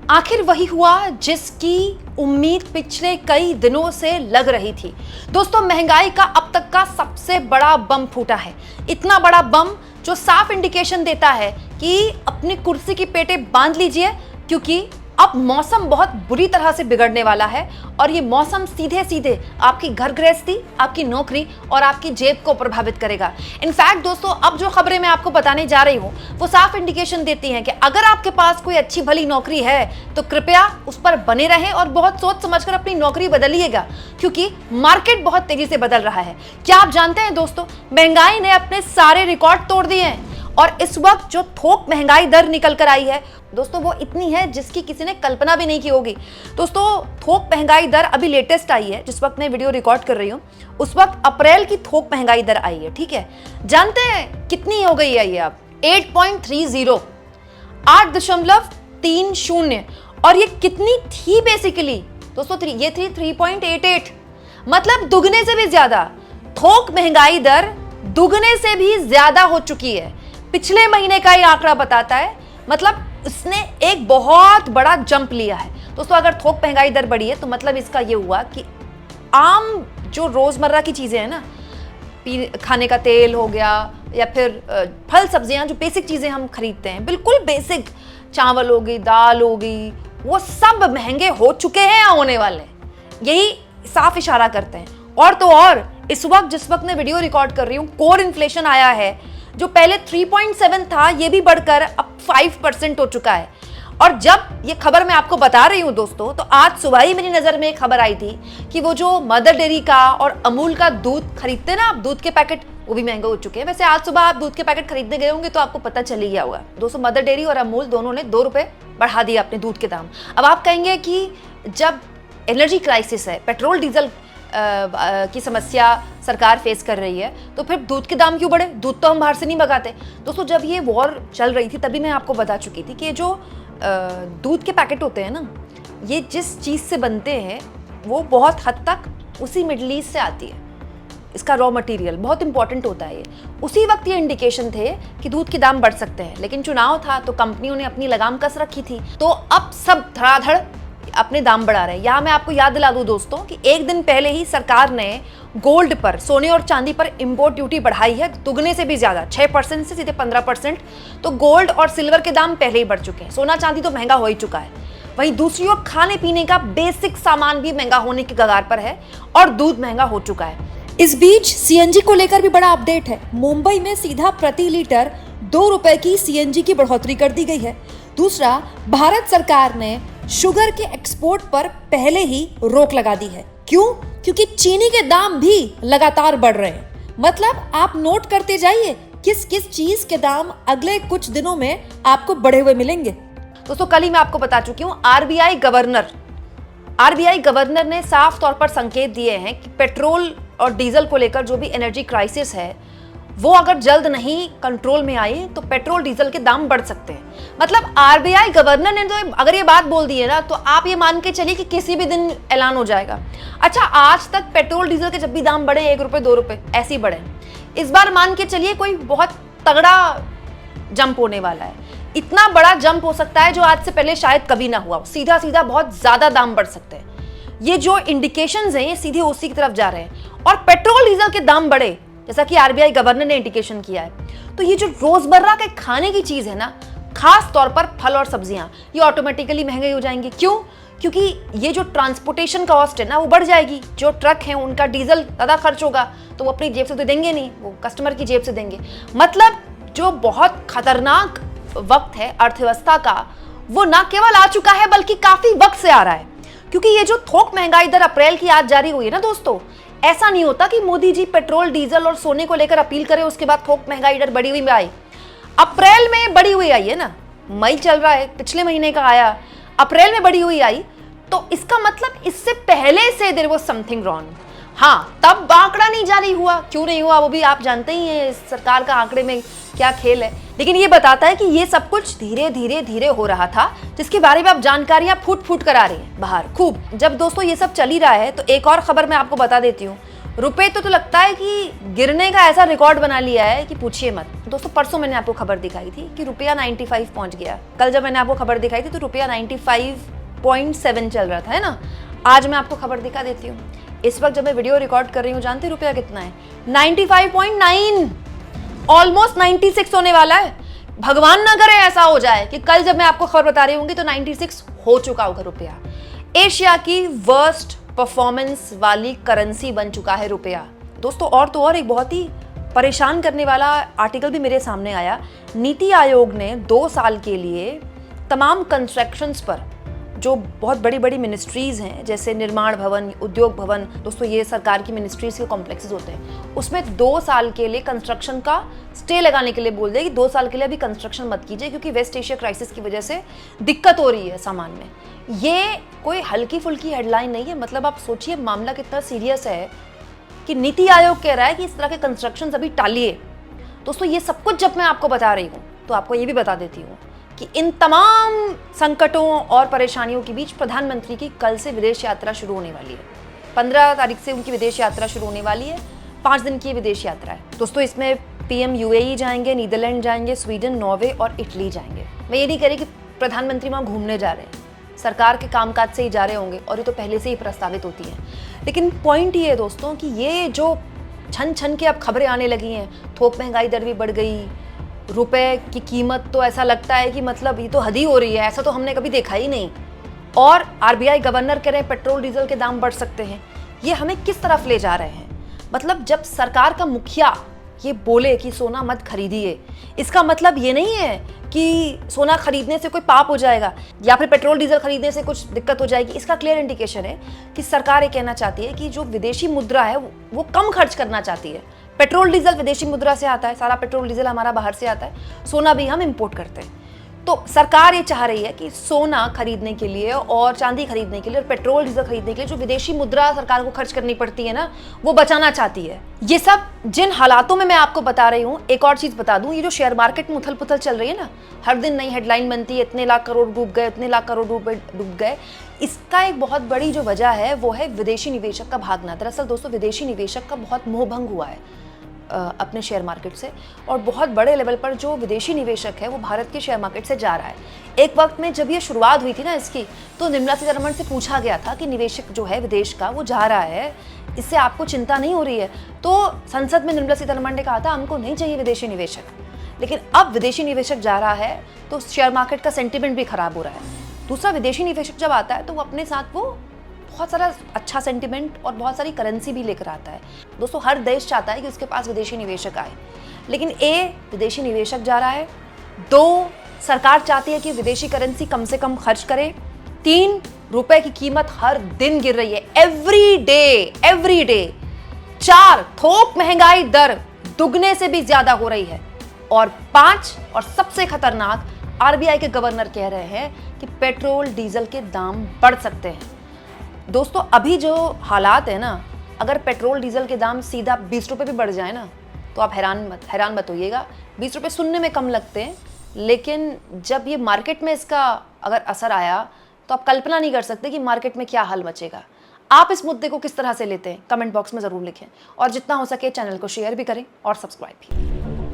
आखिर वही हुआ जिसकी उम्मीद पिछले कई दिनों से लग रही थी। दोस्तों, महंगाई का अब तक का सबसे बड़ा बम फूटा है। इतना बड़ा बम जो साफ इंडिकेशन देता है कि अपनी कुर्सी की पेटे बांध लीजिए, क्योंकि अब मौसम बहुत बुरी तरह से बिगड़ने वाला है और ये मौसम सीधे सीधे आपकी घर गृहस्थी, आपकी नौकरी और आपकी जेब को प्रभावित करेगा। इनफैक्ट दोस्तों, अब जो खबरें मैं आपको बताने जा रही हूँ वो साफ इंडिकेशन देती हैं कि अगर आपके पास कोई अच्छी भली नौकरी है तो कृपया उस पर बने रहें और बहुत सोच समझकर अपनी नौकरी बदलिएगा, क्योंकि मार्केट बहुत तेजी से बदल रहा है। क्या आप जानते हैं दोस्तों, महंगाई ने अपने सारे रिकॉर्ड तोड़ दिए हैं और इस वक्त जो थोक महंगाई दर निकल कर आई है दोस्तों, वो इतनी है जिसकी किसी ने कल्पना भी नहीं की होगी। दोस्तों, थोक महंगाई दर अभी लेटेस्ट आई है, जिस वक्त मैं वीडियो रिकॉर्ड कर रही हूँ उस वक्त अप्रैल की थोक महंगाई दर आई है। ठीक है, जानते हैं कितनी हो गई है ये अब? 8.30, 8.30। और ये कितनी थी बेसिकली दोस्तों? ये थी 3.88, मतलब दुगने से भी ज्यादा। थोक महंगाई दर दुगने से भी ज्यादा हो चुकी है। पिछले महीने का ये आंकड़ा बताता है, मतलब उसने एक बहुत बड़ा जंप लिया है। दोस्तों, अगर थोक महंगाई दर बढ़ी है तो मतलब इसका ये हुआ कि आम जो रोजमर्रा की चीजें हैं ना, खाने का तेल हो गया या फिर फल सब्जियां, जो बेसिक चीजें हम खरीदते हैं, बिल्कुल बेसिक, चावल हो गई, दाल हो गई, वो सब महंगे हो चुके हैं या होने वाले हैं। यही साफ इशारा करते हैं। और तो और इस वक्त जिस वक्त मैं वीडियो रिकॉर्ड कर रही हूँ, कोर इन्फ्लेशन आया है जो पहले 3.7 था, ये भी बढ़कर अब 5% हो चुका है। और जब ये खबर मैं आपको बता रही हूँ दोस्तों, तो आज सुबह ही मेरी नजर में एक खबर आई थी कि वो जो मदर डेयरी का और अमूल का दूध खरीदते ना आप, दूध के पैकेट, वो भी महंगे हो चुके हैं। वैसे आज सुबह आप दूध के पैकेट खरीदने गए होंगे तो आपको पता चल ही गया होगा। दोस्तों, मदर डेयरी और अमूल दोनों ने 2 रुपए बढ़ा दिए अपने दूध के दाम। अब आप कहेंगे कि जब एनर्जी क्राइसिस है, पेट्रोल डीजल की समस्या सरकार फेस कर रही है, तो फिर दूध के दाम क्यों बढ़े? दूध तो हम बाहर से नहीं मंगाते। दोस्तों, जब ये वॉर चल रही थी तभी मैं आपको बता चुकी थी कि जो दूध के पैकेट होते हैं ना, ये जिस चीज़ से बनते हैं वो बहुत हद तक उसी मिडल ईस्ट से आती है। इसका रॉ मटेरियल बहुत इंपॉर्टेंट होता है। ये उसी वक्त ये इंडिकेशन थे कि दूध के दाम बढ़ सकते हैं, लेकिन चुनाव था तो कंपनियों ने अपनी लगाम कस रखी थी, तो अब सब धड़ाधड़ अपने दाम बढ़ा रहे हैं। यहाँ मैं आपको याद दिला दूं दोस्तों कि एक दिन पहले ही सरकार ने गोल्ड पर, सोने और चांदी पर इंपोर्ट ड्यूटी बढ़ाई है दुगने से भी ज्यादा, 6% से सीधे 15%। तो गोल्ड और सिल्वर के दाम पहले ही बढ़ चुके हैं। सोना चांदी तो महंगा हो ही चुका है। वहीं दूसरी ओर खाने पीने का बेसिक सामान भी महंगा होने की कगार पर है और दूध महंगा हो चुका है। इस बीच सीएनजी को लेकर भी बड़ा अपडेट है। मुंबई में सीधा प्रति लीटर 2 रुपए की सीएनजी की बढ़ोतरी कर दी गई है। दूसरा, भारत सरकार ने शुगर के एक्सपोर्ट पर पहले ही रोक लगा दी है। क्यों? क्योंकि चीनी के दाम भी लगातार बढ़ रहे हैं। मतलब आप नोट करते जाइए किस किस चीज के दाम अगले कुछ दिनों में आपको बढ़े हुए मिलेंगे। दोस्तों, कल ही मैं आपको बता चुकी हूँ, आरबीआई गवर्नर ने साफ तौर पर संकेत दिए हैं कि पेट्रोल और डीजल को लेकर जो भी एनर्जी क्राइसिस है वो अगर जल्द नहीं कंट्रोल में आई तो पेट्रोल डीजल के दाम बढ़ सकते हैं। मतलब आरबीआई गवर्नर ने तो अगर ये बात बोल दी है ना, तो आप ये मान के चलिए कि किसी भी दिन ऐलान हो जाएगा। अच्छा, आज तक पेट्रोल डीजल के जब भी दाम बढ़े 1 रुपए 2 रुपए ऐसे ही बढ़े, इस बार मान के चलिए कोई बहुत तगड़ा जंप होने वाला है। इतना बड़ा जंप हो सकता है जो आज से पहले शायद कभी ना हुआ। सीधा सीधा बहुत ज्यादा दाम बढ़ सकते हैं। ये जो इंडिकेशंस हैं ये सीधे उसी की तरफ जा रहे हैं। और पेट्रोल डीजल के दाम बढ़े जैसा कि आरबीआई गवर्नर ने इंडिकेशन किया है, तो ये जो रोजमर्रा के खाने की चीज है ना, खास तौर पर फल और सब्जियां, ये ऑटोमेटिकली महंगे हो जाएंगे। क्यों? क्योंकि ये जो ट्रांसपोर्टेशन कॉस्ट है ना, वो बढ़ जाएगी। जो ट्रक हैं उनका डीजल ज्यादा खर्च होगा, तो वो अपनी जेब से तो देंगे नहीं, वो कस्टमर की जेब से देंगे। मतलब जो बहुत खतरनाक वक्त है अर्थव्यवस्था का, वो ना केवल आ चुका है बल्कि काफी वक्त से आ रहा है। क्योंकि ये जो थोक महंगाई दर अप्रैल की आज जारी हुई है ना दोस्तों, ऐसा नहीं होता कि मोदी जी पेट्रोल डीजल और सोने को लेकर अपील करें उसके बाद थोक महंगाई दर बढ़ी हुई में आई। अप्रैल में बढ़ी हुई आई है ना, मई चल रहा है, पिछले महीने का आया, अप्रैल में बढ़ी हुई आई, तो इसका मतलब इससे पहले से देयर वाज समथिंग रॉन्ग। हाँ, तब आंकड़ा नहीं जारी हुआ। क्यों नहीं हुआ वो भी आप जानते ही हैं, सरकार का आंकड़े में क्या खेल है। लेकिन ये बताता है कि ये सब कुछ धीरे धीरे धीरे हो रहा था, जिसके बारे में अब जानकारियां फूट फूट कर आ रही हैं बाहर खूब। जब दोस्तों ये सब चल ही रहा है तो एक और खबर मैं आपको बता देती हूँ। रुपए तो लगता है कि गिरने का ऐसा रिकॉर्ड बना लिया है कि पूछिए मत। दोस्तों परसों मैंने आपको खबर दिखाई थी कि रुपया 95 पहुंच गया। कल जब मैंने आपको खबर दिखाई थी तो रुपया 95.7 चल रहा था, है ना। आज मैं आपको खबर दिखा देती हूँ। इस वक्त जब मैं वीडियो रिकॉर्ड कर रही हूँ, जानते रुपया कितना है? 95.9, ऑलमोस्ट 96 होने वाला है। भगवान ना करे ऐसा हो जाए कि कल जब मैं आपको खबर बता रही होंगी तो 96 हो चुका होगा रुपया। एशिया की वर्स्ट परफॉर्मेंस वाली करेंसी बन चुका है रुपया। दोस्तों और तो और एक बहुत ही परेशान करने वाला आर्टिकल भी मेरे सामने आया। नीति आयोग ने 2 साल के लिए तमाम कंस्ट्रक्शंस पर, जो बहुत बड़ी बड़ी मिनिस्ट्रीज़ हैं जैसे निर्माण भवन, उद्योग भवन, दोस्तों ये सरकार की मिनिस्ट्रीज़ के कॉम्प्लेक्सेस होते हैं, उसमें 2 साल के लिए कंस्ट्रक्शन का स्टे लगाने के लिए बोल दिया कि 2 साल के लिए अभी कंस्ट्रक्शन मत कीजिए क्योंकि वेस्ट एशिया क्राइसिस की वजह से दिक्कत हो रही है सामान में। ये कोई हल्की फुल्की हेडलाइन नहीं है। मतलब आप सोचिए मामला कितना सीरियस है कि नीति आयोग कह रहा है कि इस तरह के कंस्ट्रक्शन अभी टालिए। दोस्तों ये सब कुछ जब मैं आपको बता रही हूँ तो आपको ये भी बता देती हूँ कि इन तमाम संकटों और परेशानियों के बीच प्रधानमंत्री की कल से विदेश यात्रा शुरू होने वाली है। 15 तारीख से उनकी विदेश यात्रा शुरू होने वाली है। 5 दिन की विदेश यात्रा है। दोस्तों इसमें पीएम यूएई जाएंगे, नीदरलैंड जाएंगे, स्वीडन, नॉर्वे और इटली जाएंगे। मैं ये नहीं कह रही कि प्रधानमंत्री वहाँ घूमने जा रहे हैं, सरकार के कामकाज से ही जा रहे होंगे और ये तो पहले से ही प्रस्तावित होती है। लेकिन पॉइंट ये है दोस्तों कि ये जो छन छन के अब खबरें आने लगी हैं, थोक महंगाई दर भी बढ़ गई, रुपए की कीमत तो ऐसा लगता है कि मतलब ये तो हद ही हो रही है, ऐसा तो हमने कभी देखा ही नहीं। और आरबीआई गवर्नर कह रहे हैं पेट्रोल डीजल के दाम बढ़ सकते हैं। ये हमें किस तरफ ले जा रहे हैं? मतलब जब सरकार का मुखिया ये बोले कि सोना मत खरीदिए, इसका मतलब ये नहीं है कि सोना खरीदने से कोई पाप हो जाएगा या फिर पेट्रोल डीजल खरीदने से कुछ दिक्कत हो जाएगी। इसका क्लियर इंडिकेशन है कि सरकार ये कहना चाहती है कि जो विदेशी मुद्रा है वो कम खर्च करना चाहती है। पेट्रोल डीजल विदेशी मुद्रा से आता है, सारा पेट्रोल डीजल हमारा बाहर से आता है, सोना भी हम इंपोर्ट करते हैं। तो सरकार ये चाह रही है कि सोना खरीदने के लिए और चांदी खरीदने के लिए और पेट्रोल डीजल खरीदने के लिए जो विदेशी मुद्रा सरकार को खर्च करनी पड़ती है ना, वो बचाना चाहती है। ये सब जिन हालातों में मैं आपको बता रही हूँ, एक और चीज बता दूं, ये जो शेयर मार्केट में उथल पुथल चल रही है ना, हर दिन नई हेडलाइन बनती है, इतने लाख करोड़ डूब गए, इतने लाख करोड़ डूब गए। इसका एक बहुत बड़ी जो वजह है वो है विदेशी निवेशक का भागना। दरअसल दोस्तों विदेशी निवेशक का बहुत मोहभंग हुआ है अपने शेयर मार्केट से, और बहुत बड़े लेवल पर जो विदेशी निवेशक है वो भारत के शेयर मार्केट से जा रहा है। एक वक्त में जब ये शुरुआत हुई थी ना इसकी, तो निर्मला सीतारमण से पूछा गया था कि निवेशक जो है विदेश का वो जा रहा है, इससे आपको चिंता नहीं हो रही है? तो संसद में निर्मला सीतारमण ने कहा था हमको नहीं चाहिए विदेशी निवेशक। लेकिन अब विदेशी निवेशक जा रहा है तो शेयर मार्केट का सेंटिमेंट भी खराब हो रहा है। दूसरा, विदेशी निवेशक जब आता है तो वो अपने साथ वो बहुत सारा अच्छा सेंटिमेंट और बहुत सारी करेंसी भी लेकर आता है। दोस्तों हर देश चाहता है कि उसके पास विदेशी निवेशक आए, लेकिन विदेशी निवेशक जा रहा है। 2, सरकार चाहती है कि विदेशी करेंसी कम से कम खर्च करे। 3, रुपए की कीमत हर दिन गिर रही है, एवरी डे। 4, थोक महंगाई दर दुगने से भी ज्यादा हो रही है। और 5, और सबसे खतरनाक, आरबीआई के गवर्नर कह रहे हैं कि पेट्रोल डीजल के दाम बढ़ सकते हैं। दोस्तों अभी जो हालात है ना, अगर पेट्रोल डीजल के दाम सीधा 20 रुपये भी बढ़ जाए ना तो आप हैरान मत होइएगा। 20 रुपये सुनने में कम लगते हैं, लेकिन जब ये मार्केट में इसका अगर असर आया तो आप कल्पना नहीं कर सकते कि मार्केट में क्या हाल मचेगा। आप इस मुद्दे को किस तरह से लेते हैं, कमेंट बॉक्स में ज़रूर लिखें, और जितना हो सके चैनल को शेयर भी करें और सब्सक्राइब भी।